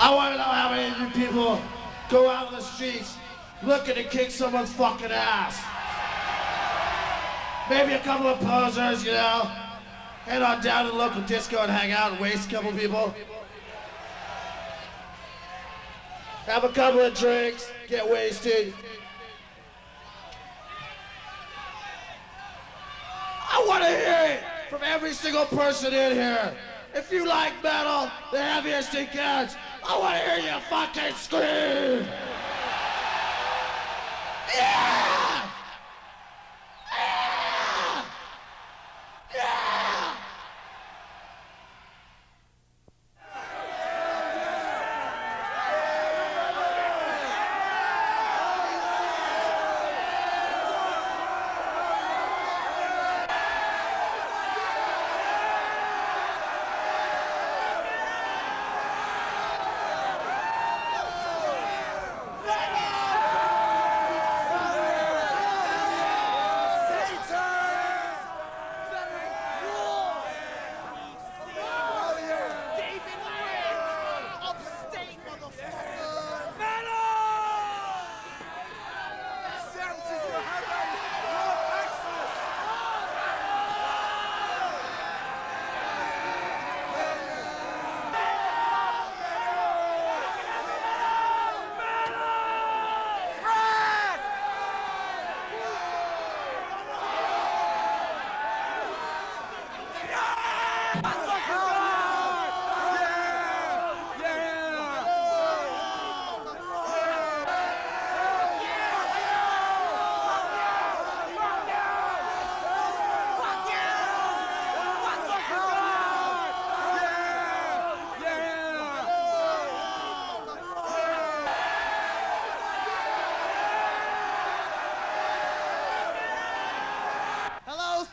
I want to know how many of you people go out in the streets looking to kick someone's fucking ass. Maybe a couple of posers, you know, head on down to the local disco and hang out and waste a couple people. Have a couple of drinks, get wasted. I want to hear it from every single person in here. If you like metal, the heaviest it gets, I want to hear you fucking scream. Yeah! Yeah! Yeah!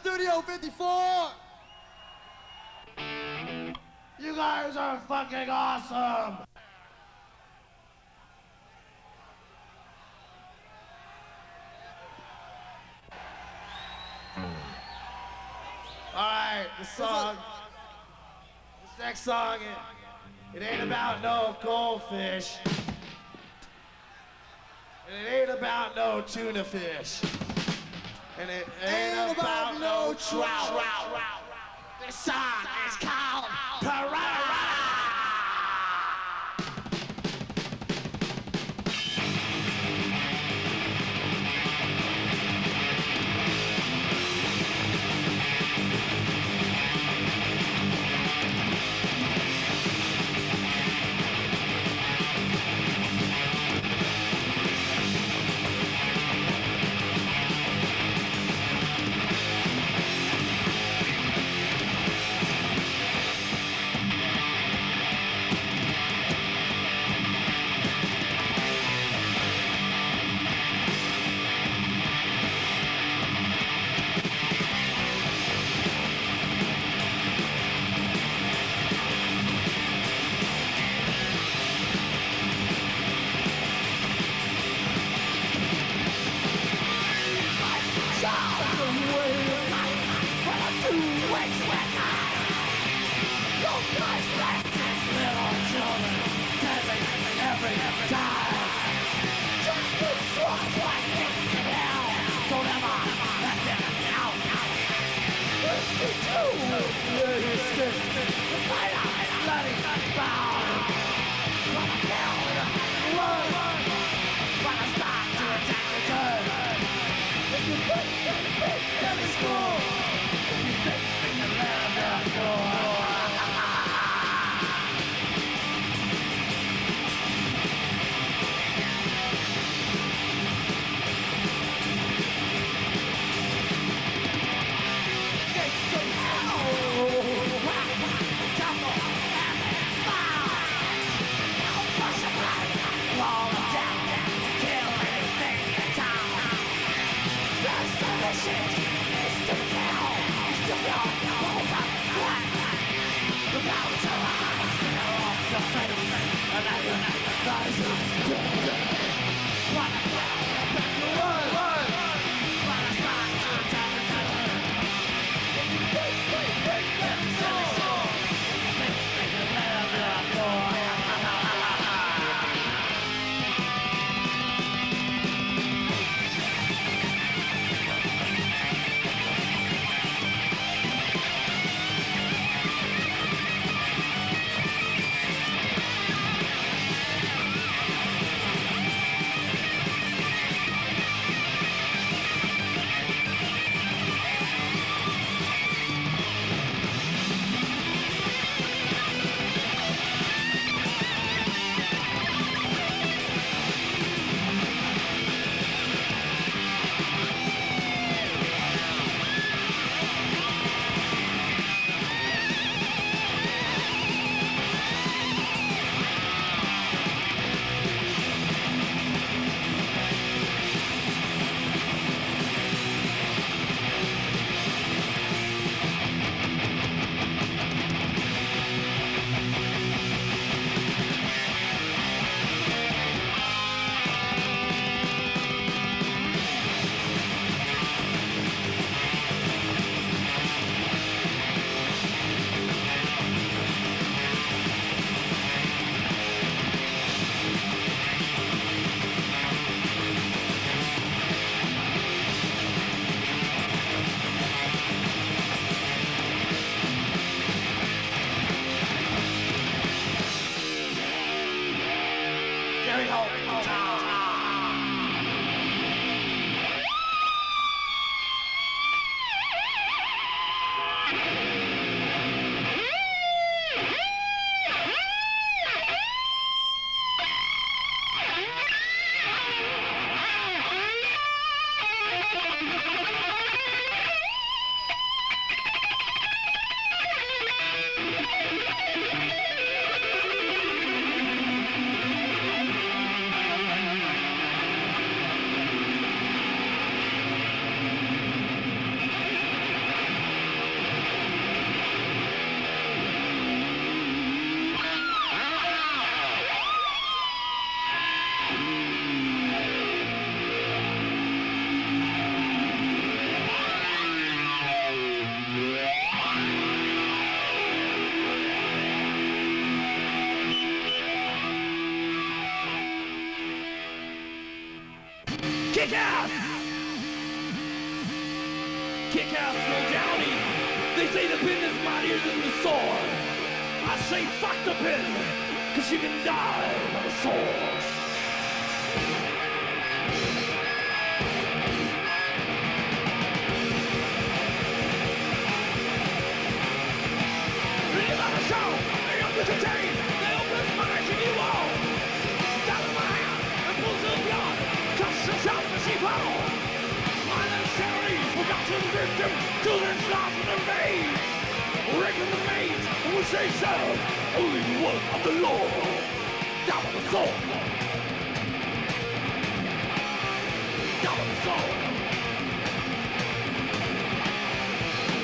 Studio 54! You guys are fucking awesome! Alright, this next song, it ain't about no goldfish. And it ain't about no tuna fish. And it ain't about no trout. This song is called Piranha. Kick ass! Kick ass, no downy. They say the pen is mightier than the sword. I say fuck the pen, cause you can die by the sword. You gotta show, they don't entertain, they open his mind to you all. Down in my hand, and pulls the blood, cuts yourself as he falls. Unnecessary, forgot to the victim, children sloth in the vein. Breaking the maze, and we say so, only the word of the Lord. Down with the soul. Down with the soul.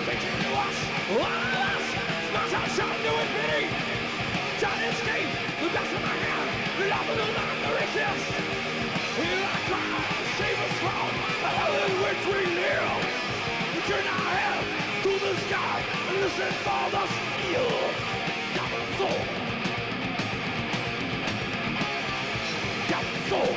Facing to us, one of us, smash our shot to infinity. Try to escape, the best of my hand, the love of the land to resist. Here I cry, save us from the hell in which we live. We turn our heads to the sky and listen for the steel. Down with the soul. Down with the soul.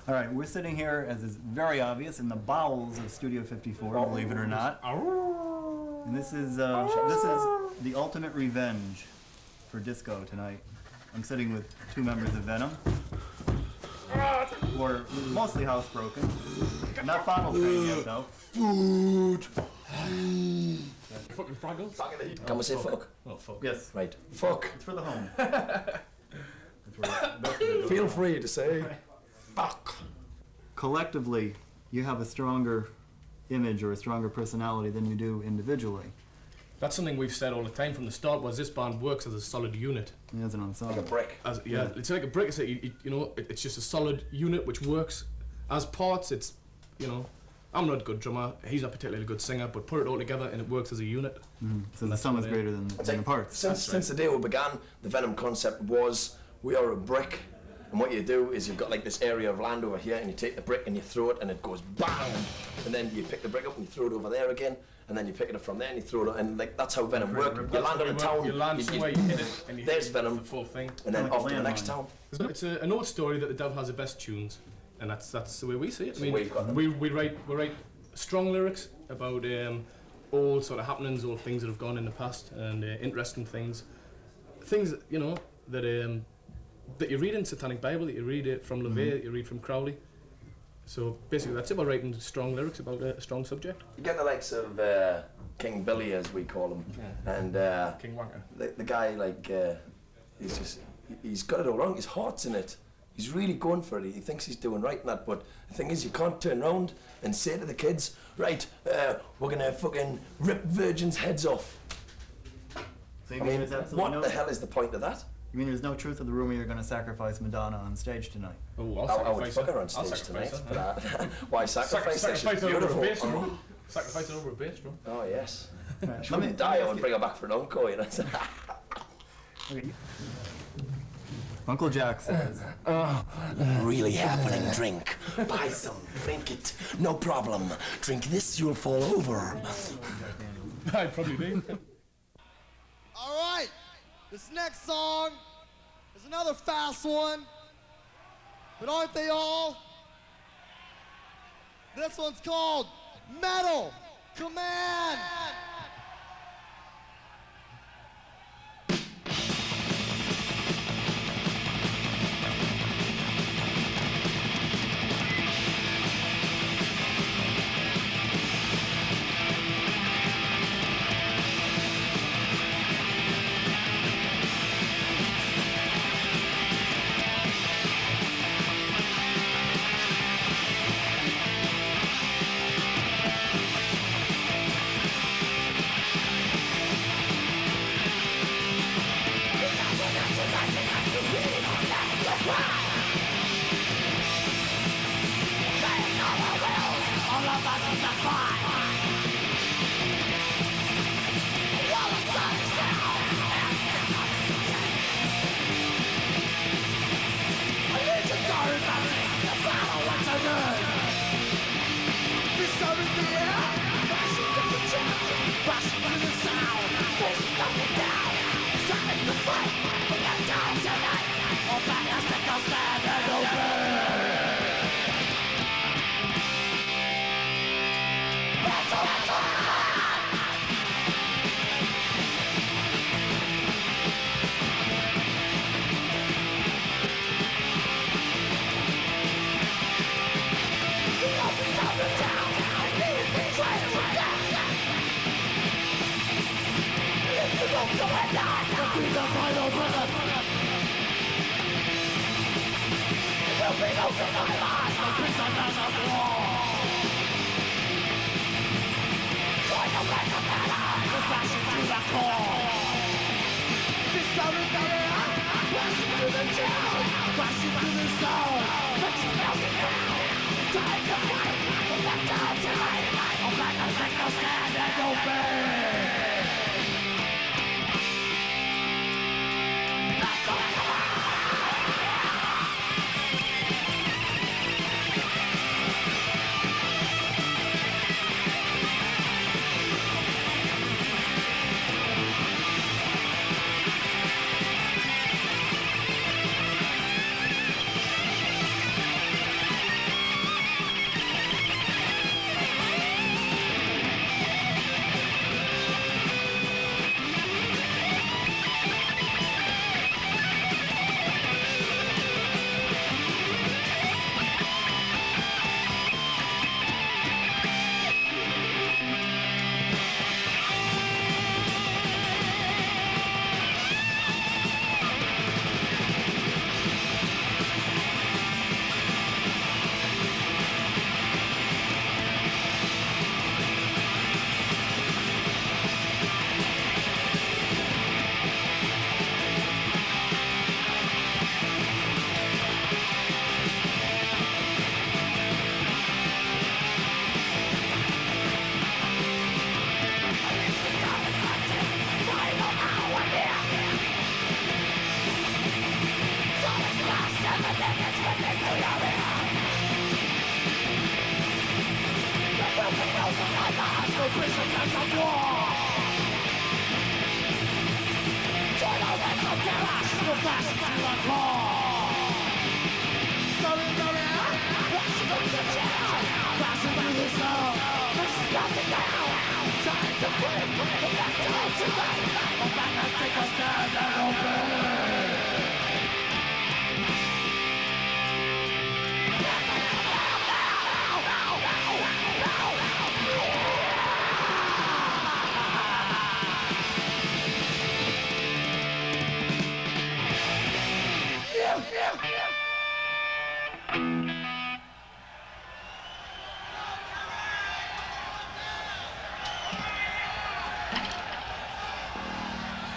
All right, we're sitting here, as is very obvious, in the bowels of Studio 54, believe it or not. And this is the ultimate revenge for disco tonight. I'm sitting with two members of Venom, who are mostly housebroken. Not final trained yet, though. Food. Fucking Fraggles. Can we say fuck? Oh, fuck. Yes. Right. Fuck. It's for the home. Feel free to say fuck. Collectively, you have a stronger image or a stronger personality than you do individually. That's something we've said all the time from the start, was this band works as a solid unit. As an ensemble. Like a brick. Yeah, it's like a brick. It's, it's just a solid unit which works. As parts, it's, I'm not a good drummer, he's not particularly a good singer, but put it all together and it works as a unit. So the sum is greater than the parts. Since the day we began, the Venom concept was, we are a brick. And what you do is you've got like this area of land over here, and you take the brick and you throw it, and it goes bang. And then you pick the brick up and you throw it over there again, and then you pick it up from there and you throw it, and like that's how Venom works. You land on a town, you land somewhere, you hit it, and you there's hit Venom, the full thing. And then off to the next town. It's an old story that the Dove has the best tunes, and that's the way we see it. I mean, we write strong lyrics about old sort of happenings, old things that have gone in the past, and interesting things that you read in Satanic Bible, that you read it from LaVey, you read from Crowley. So basically that's about writing strong lyrics about a strong subject. You get the likes of King Billy, as we call him, and King Wanker. The guy, like, he's got it all wrong, his heart's in it. He's really going for it, he thinks he's doing right in that, but the thing is, you can't turn around and say to the kids, right, we're gonna fucking rip virgins' heads off. So you I mean mean, there's what the hell is the point of that? You mean there's no truth of the rumor you're going to sacrifice Madonna on stage tonight? Oh, I would fuck her on stage tonight. But, why sacrifice her? She's beautiful. Sacrifice it over a bass drum. Oh, yes. Right, Let me die, I would bring her back for an encore, Uncle Jack says, really happening drink. Buy some, drink it. No problem. Drink this, you'll fall over. I'd probably be. All right, this next song is another fast one, but aren't they all? This one's called Metal Command.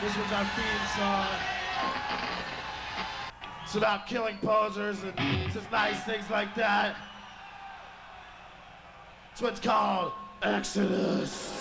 This was our theme song. It's about killing posers and just nice things like that. It's what's called Exodus.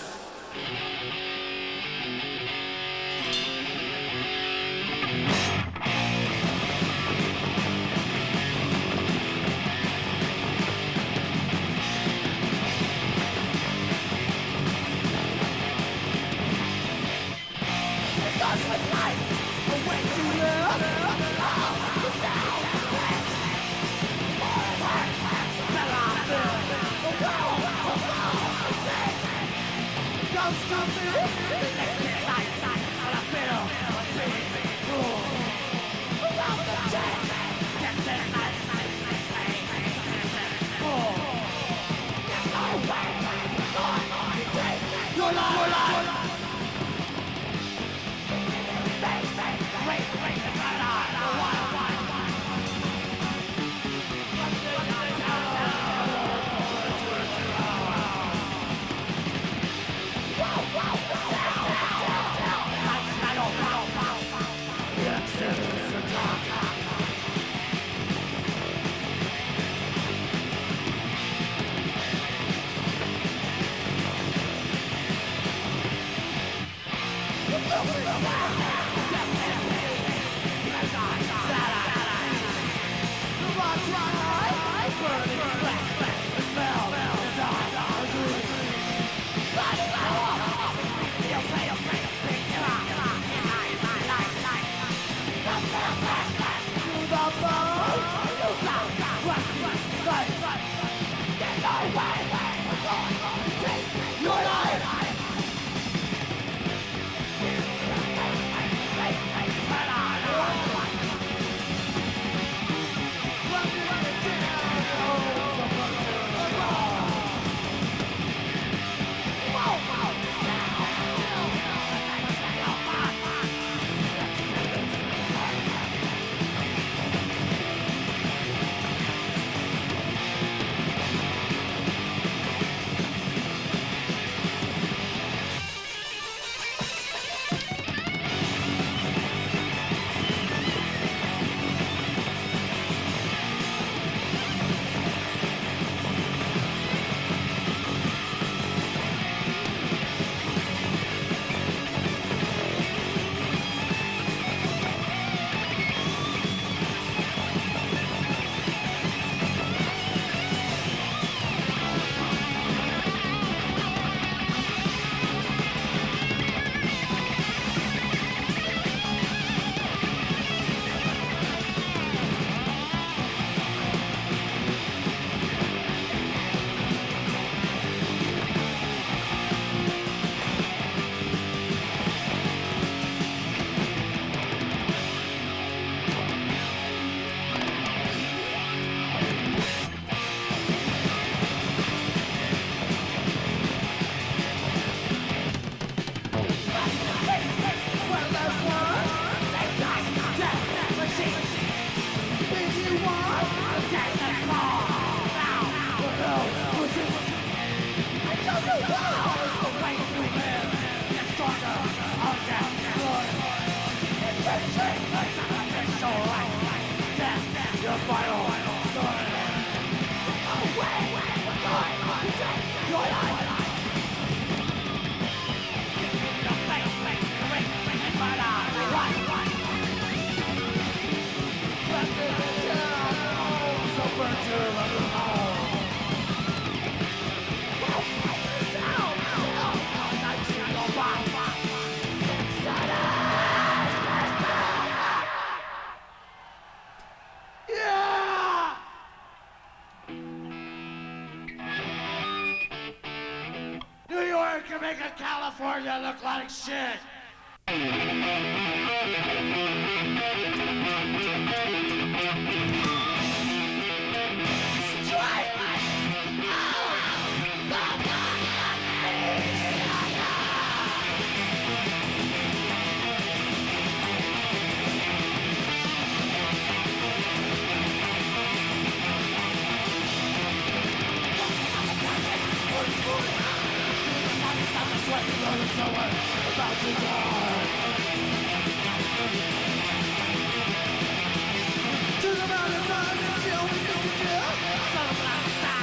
California look like shit. About to die. To the mountain, man, it's the only thing to do. Son of a die.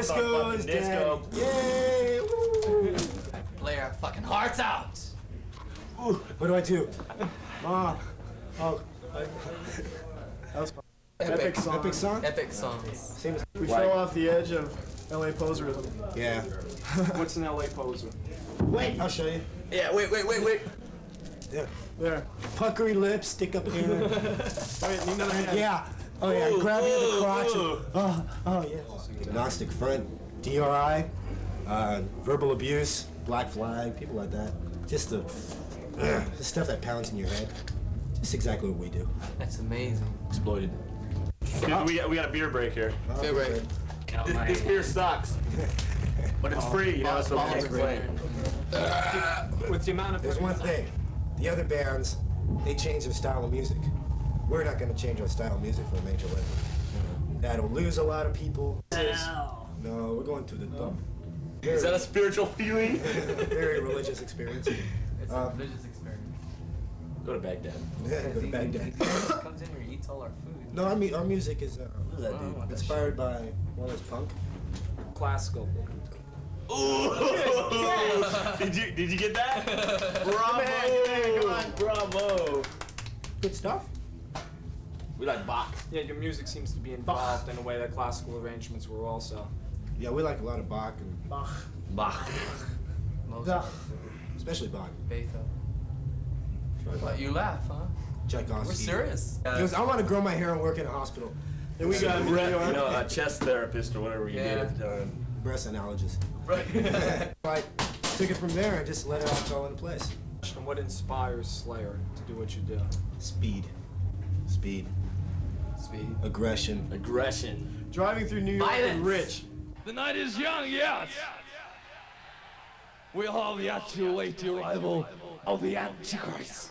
Disco's dead. Yay! Woo. Play our fucking hearts out. Ooh, what do I do? Mom. Oh. That was epic song. Epic song? Epic songs. Same as We fell off the edge of LA poserism. yeah. What's an LA poser? Wait, I'll show you. Yeah, wait. There. Puckery lips, stick up here. Wait, need another hand. Yeah. Oh yeah, grab you in the crotch. Oh yeah. Agnostic front, DRI, verbal abuse, black flag, people like that. Just the stuff that pounds in your head. Just exactly what we do. That's amazing. Exploited. Dude, we got a beer break here. Beer break. This beer sucks. But it's free, you know, so we can't complain. With the amount of There's one thing. The other bands, they change their style of music. We're not going to change our style of music for a major label. That'll lose a lot of people. No, we're going to the dump. Is that a spiritual feeling? Very religious experience. It's a religious experience. Go to Baghdad. Yeah, go to Baghdad. He comes in here and eats all our food. No, our music is inspired by one of those punk. classical. Did you get that? Bravo! Come on, bravo! Good stuff. We like Bach. Yeah, your music seems to be involved in a way that classical arrangements were also. Yeah, we like a lot of Bach and Bach. Mozart. especially Bach. Beethoven. But you laugh, huh? Tchaikovsky. We're serious. Because I want to grow my hair and work in a hospital. And we got a chest therapist or whatever you did Yeah. at the time. Breast analogist. Right. I took it from there and just let it all go into place. And what inspires Slayer to do what you do? Speed. Speed. Speed. Aggression. Aggression. Driving through New York Violence. and rich. The night is young, yes. We all yet to await the arrival of the Antichrist.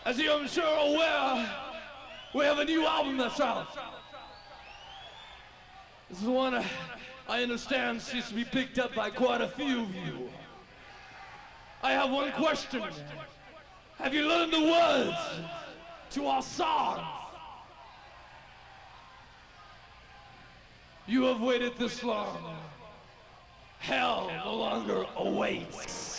As you're sure aware, we have a new album that's out. This is one I understand seems to be picked up by quite a few of you. I have one question. Have you learned the words to our song? You have waited this long. Hell no longer awaits.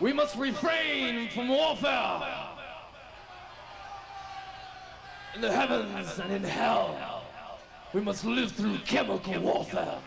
We must refrain from warfare. In the heavens and in hell, we must live through chemical warfare.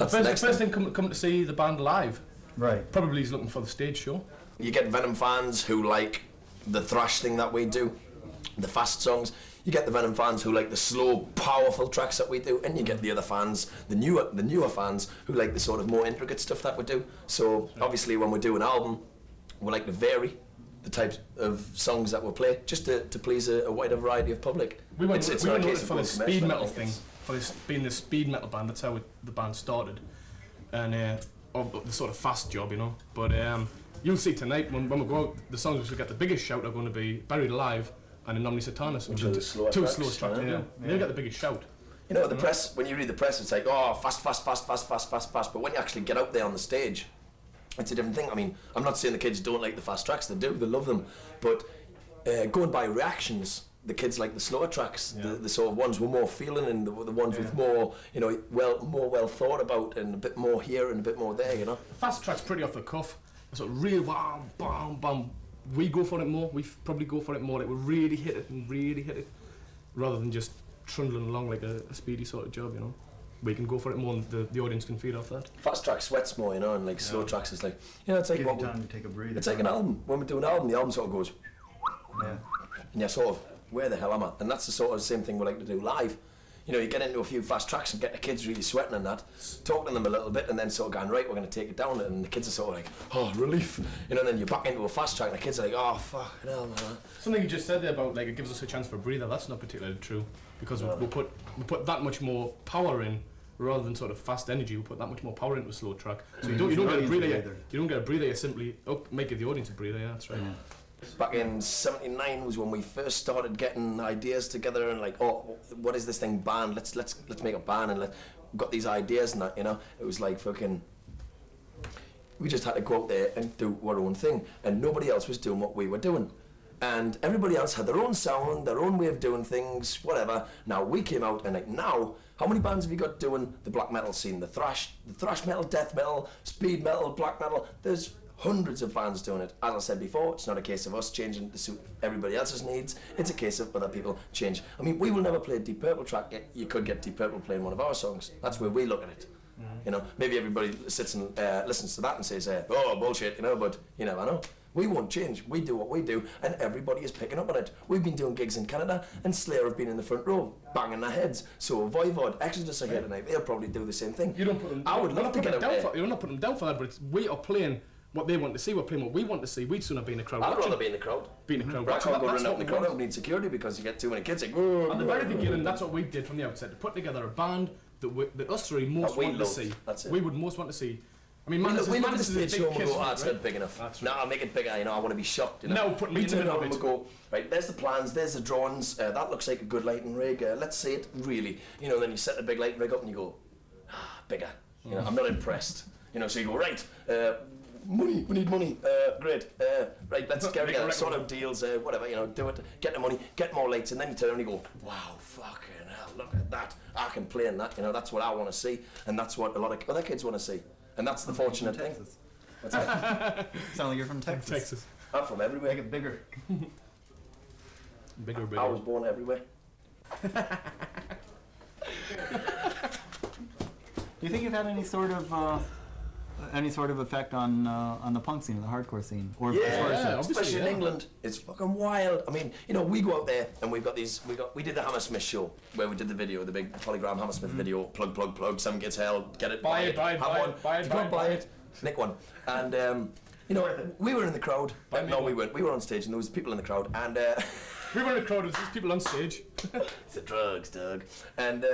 That's the the next first thing. thing coming to see the band live. Right. Probably he's looking for the stage show. You get Venom fans who like the thrash thing that we do, the fast songs. You get the Venom fans who like the slow, powerful tracks that we do, and you get the other fans, the newer fans who like the sort of more intricate stuff that we do. So obviously, when we do an album, we like to vary the types of songs that we'll play, just to please a wider variety of public. We went It's not a noted case of for the going speed commercial, metal I think thing, for this being the speed metal band. That's how the band started, and of the sort of fast job, you know. But you'll see tonight when we go out, the songs which will get the biggest shout are going to be Buried Alive and Anomali Satanis, which are Two slower two tracks, slow tracks. Yeah. They'll get the biggest shout. You know, the press, when you read the press, it's like, oh, fast, fast, fast, fast, fast, fast, fast. But when you actually get out there on the stage, it's a different thing. I mean, I'm not saying the kids don't like the fast tracks, they do, they love them. But going by reactions, the kids like the slower tracks, the sort of ones with more feeling, and the ones with more, you know, more well thought about, and a bit more here and a bit more there, you know. Fast tracks pretty off the cuff. Sort of real bam, bam, bam. We go for it more. We probably go for it more. Like we really hit it, rather than just trundling along like a speedy sort of job, you know. We can go for it more, and the audience can feed off that. Fast track sweats more, you know, and like slow tracks is like, you know, it's like Give what you time to take a breather. it's like an album. When we do an album, the album sort of goes, Yeah. and you're sort of, where the hell am I? And that's the sort of same thing we like to do live. You know, you get into a few fast tracks and get the kids really sweating and that, talking to them a little bit, and then sort of going, right, we're going to take it down, and the kids are sort of like, oh, relief. You know, and then you're back into a fast track, and the kids are like, oh, fuck, hell, man. Something you just said there about like it gives us a chance for a breather. That's not particularly true, because we put that much more power in rather than sort of fast energy. We put that much more power into a slow track. So you don't get a breather. You don't get a breather. You simply make the audience a breather. Yeah, that's right. Yeah. Back in '79 was when we first started getting ideas together, and like, oh, what is this thing, band? Let's make a band, and we've got these ideas and that, you know. It was like fucking, we just had to go out there and do our own thing, and nobody else was doing what we were doing, and everybody else had their own sound, their own way of doing things, whatever. Now we came out, and like now, how many bands have you got doing the black metal scene, the thrash metal, death metal, speed metal, black metal? There's hundreds of bands doing it. As I said before, it's not a case of us changing to suit everybody else's needs. It's a case of other people change. I mean, we will never play a Deep Purple track. You could get Deep Purple playing one of our songs. That's where we look at it. You know, maybe everybody sits and listens to that and says, oh, bullshit, you know, but you never know. We won't change. We do what we do, and everybody is picking up on it. We've been doing gigs in Canada, and Slayer have been in the front row, banging their heads. So Voivod, Exodus are here tonight. They'll probably do the same thing. You don't put them. I would love to get out there. You're not putting them down for that, but we are playing what they want to see. We're playing what we want to see. We'd sooner be in the crowd. I'd rather be in the crowd. Be in the crowd. But I can't go That's running out what in the we crowd. I want. would need security because you get too many kids like, At the very beginning, that's what we did from the outset, to put together a band that us three most we want to loved. see. That's it. We would most want to see. I mean, we Madness look at the is a stage big show and we kiss, go, it's right? not big enough. That's No, I'll make it bigger, you know, I want to be shocked. You know? No, put we meat in turn it around of and it. we go, right, there's the plans, there's the drawings, that looks like a good lighting rig, let's see it, really. You know, then you set a big lighting rig up and you go, bigger. You know, I'm not impressed. You know, so you go, right, money, we need money, great, right, let's get together, sort out deals, whatever, you know, do it, get the money, get more lights, and then you turn around and you go, wow, fucking hell, look at that, I can play in that, you know, that's what I want to see, and that's what a lot of other kids want to see, and that's the fortunate thing. What's that? Sound like you're from Texas. Texas. I'm from everywhere. Make it bigger. Bigger. I was born everywhere. Do you think you've had any sort of effect on the punk scene, the hardcore scene, or Yeah, as far as obviously, especially in yeah. England, it's fucking wild. I mean, you know, we go out there and we did the Hammersmith show where we did the video, the big Polygram Hammersmith video, plug, 7 gets hell, get it, buy it, have one, if you can't buy it, nick one. And you know, we were in the crowd. No, we weren't. We were on stage and there was people in the crowd, and We were in the crowd. There's people on stage. it's the drugs, Doug. And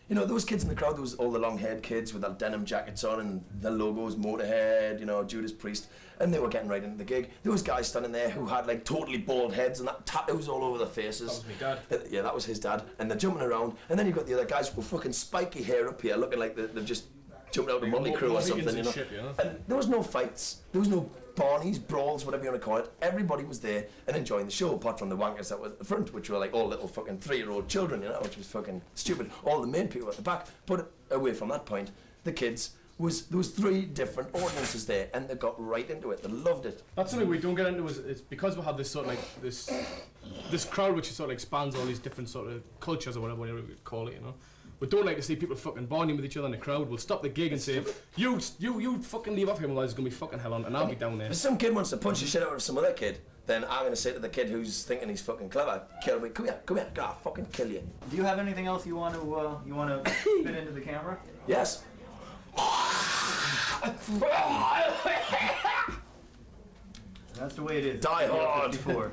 you know, those kids in the crowd, there was all the long-haired kids with their denim jackets on and the logos, Motorhead, you know, Judas Priest, and they were getting right into the gig. There was guys standing there who had like totally bald heads and that tattoos all over their faces. That was me dad. Yeah, that was his dad. And they're jumping around, and then you've got the other guys with fucking spiky hair up here, looking like they've just jumped out of Motley Crue or something, you know. Shit, you know. And there was no fights, there was no barneys, brawls, whatever you want to call it. Everybody was there and enjoying the show, apart from the wankers that were at the front, which were like all little fucking 3-year-old children, you know, which was fucking stupid. All the main people at the back. But away from that point, the kids, there was 3 different audiences there, and they got right into it. They loved it. That's something we don't get into. Is because we have this sort of like this crowd which sort of expands all these different sort of cultures or whatever you call it, you know. We don't like to see people fucking bonding with each other in the crowd. We'll stop the gig and say, you fucking leave off here, otherwise there's gonna be fucking hell on, and I'll be down there. If some kid wants to punch the shit out of some other kid, then I'm gonna say to the kid who's thinking he's fucking clever, kill me, come here, God, I'll fucking kill you. Do you have anything else you want to spit into the camera? Yes. That's the way it is. Die hard. 54.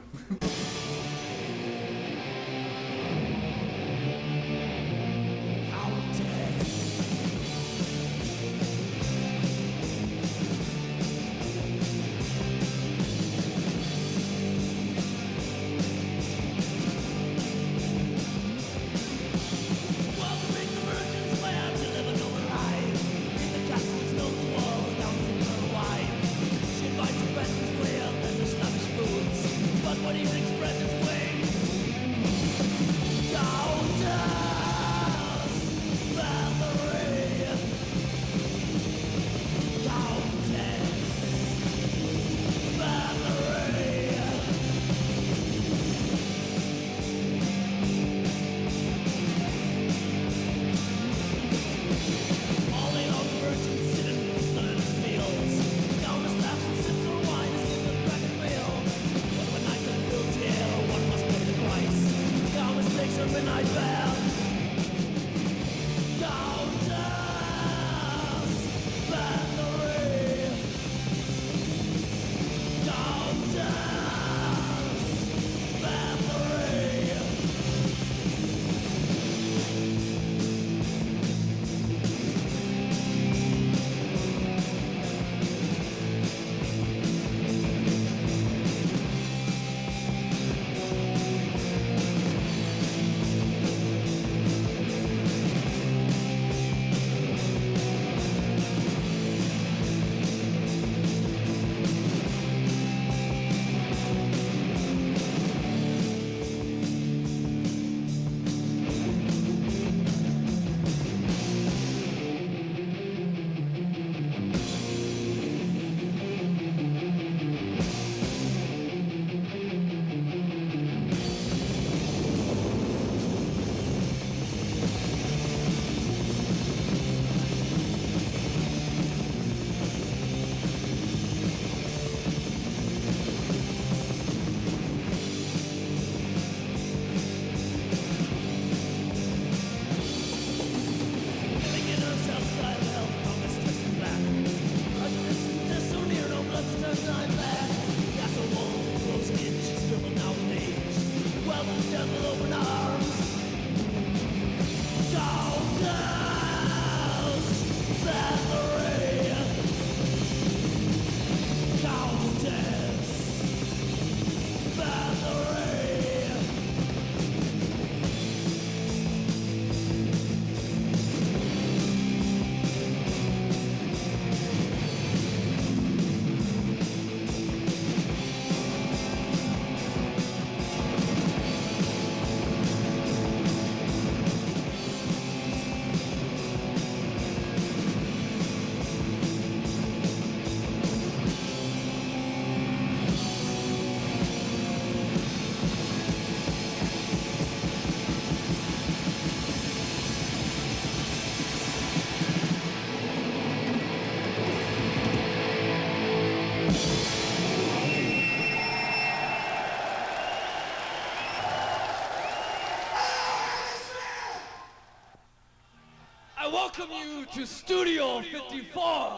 I welcome you to Studio 54.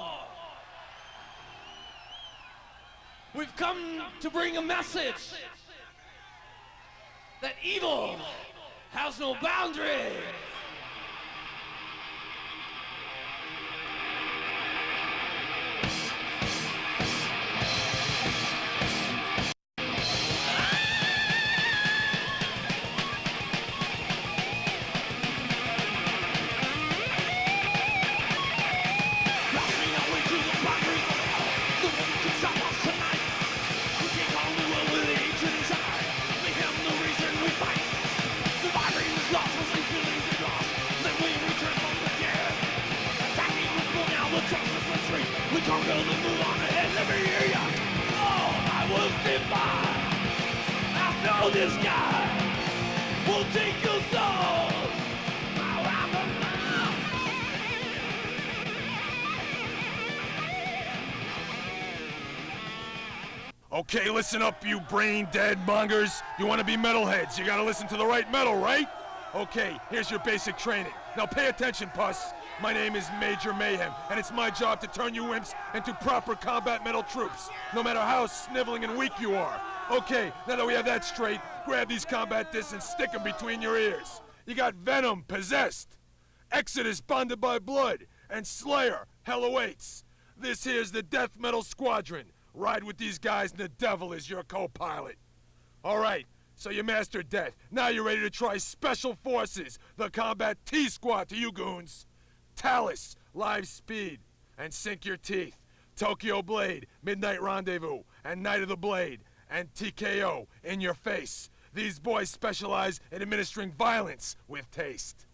We've come to bring a message that evil has no boundaries. Conquer the move on ahead, let me hear ya. Oh, I will divide. After this guy will take your soul. Now I'm alive. Okay, listen up, you brain-dead mongers. You want to be metalheads, you gotta listen to the right metal, right? Okay, here's your basic training. Now pay attention, puss. My name is Major Mayhem, and it's my job to turn you wimps into proper combat metal troops, no matter how sniveling and weak you are. Okay, now that we have that straight, grab these combat discs and stick them between your ears. You got Venom, Possessed, Exodus, Bonded by Blood, and Slayer, Hell Awaits. This here's the Death Metal Squadron. Ride with these guys and the devil is your co-pilot. All right, so you mastered death. Now you're ready to try Special Forces, the Combat T-Squad to you goons. Talus, Live Speed, and Sink Your Teeth. Tokyo Blade, Midnight Rendezvous, and Night of the Blade, and TKO, In Your Face. These boys specialize in administering violence with taste.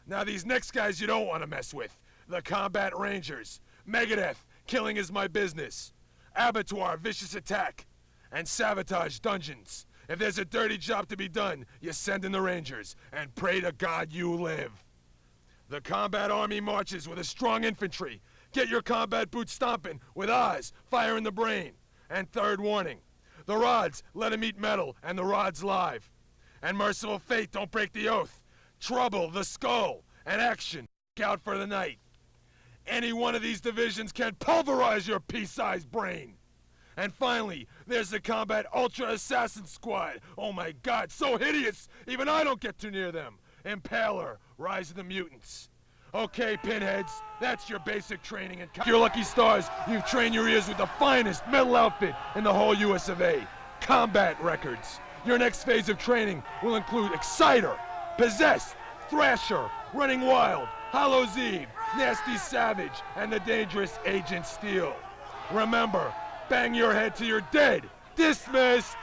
Now these next guys you don't want to mess with. The Combat Rangers. Megadeth, Killing Is My Business. Abattoir, Vicious Attack. And Sabotage Dungeons. If there's a dirty job to be done, you send in the Rangers, and pray to God you live. The Combat Army marches with a strong infantry. Get your combat boots stomping with Oz, Fire in the Brain. And third warning, the rods, let 'em eat metal, and the rod's live. And Merciful Fate, don't break the oath. Trouble, the Skull, and Action, out for the night. Any one of these divisions can pulverize your pea-sized brain. And finally, there's the Combat Ultra Assassin Squad. Oh my God, so hideous, even I don't get too near them. Impaler, Rise of the Mutants. Okay, pinheads, that's your basic training, and your lucky stars, you've trained your ears with the finest metal outfit in the whole US of A, Combat Records. Your next phase of training will include Exciter, Possessed, Thrasher, Running Wild, Hollow's Eve, Nasty Savage, and the dangerous Agent Steel. Remember, bang your head till you're dead. Dismissed!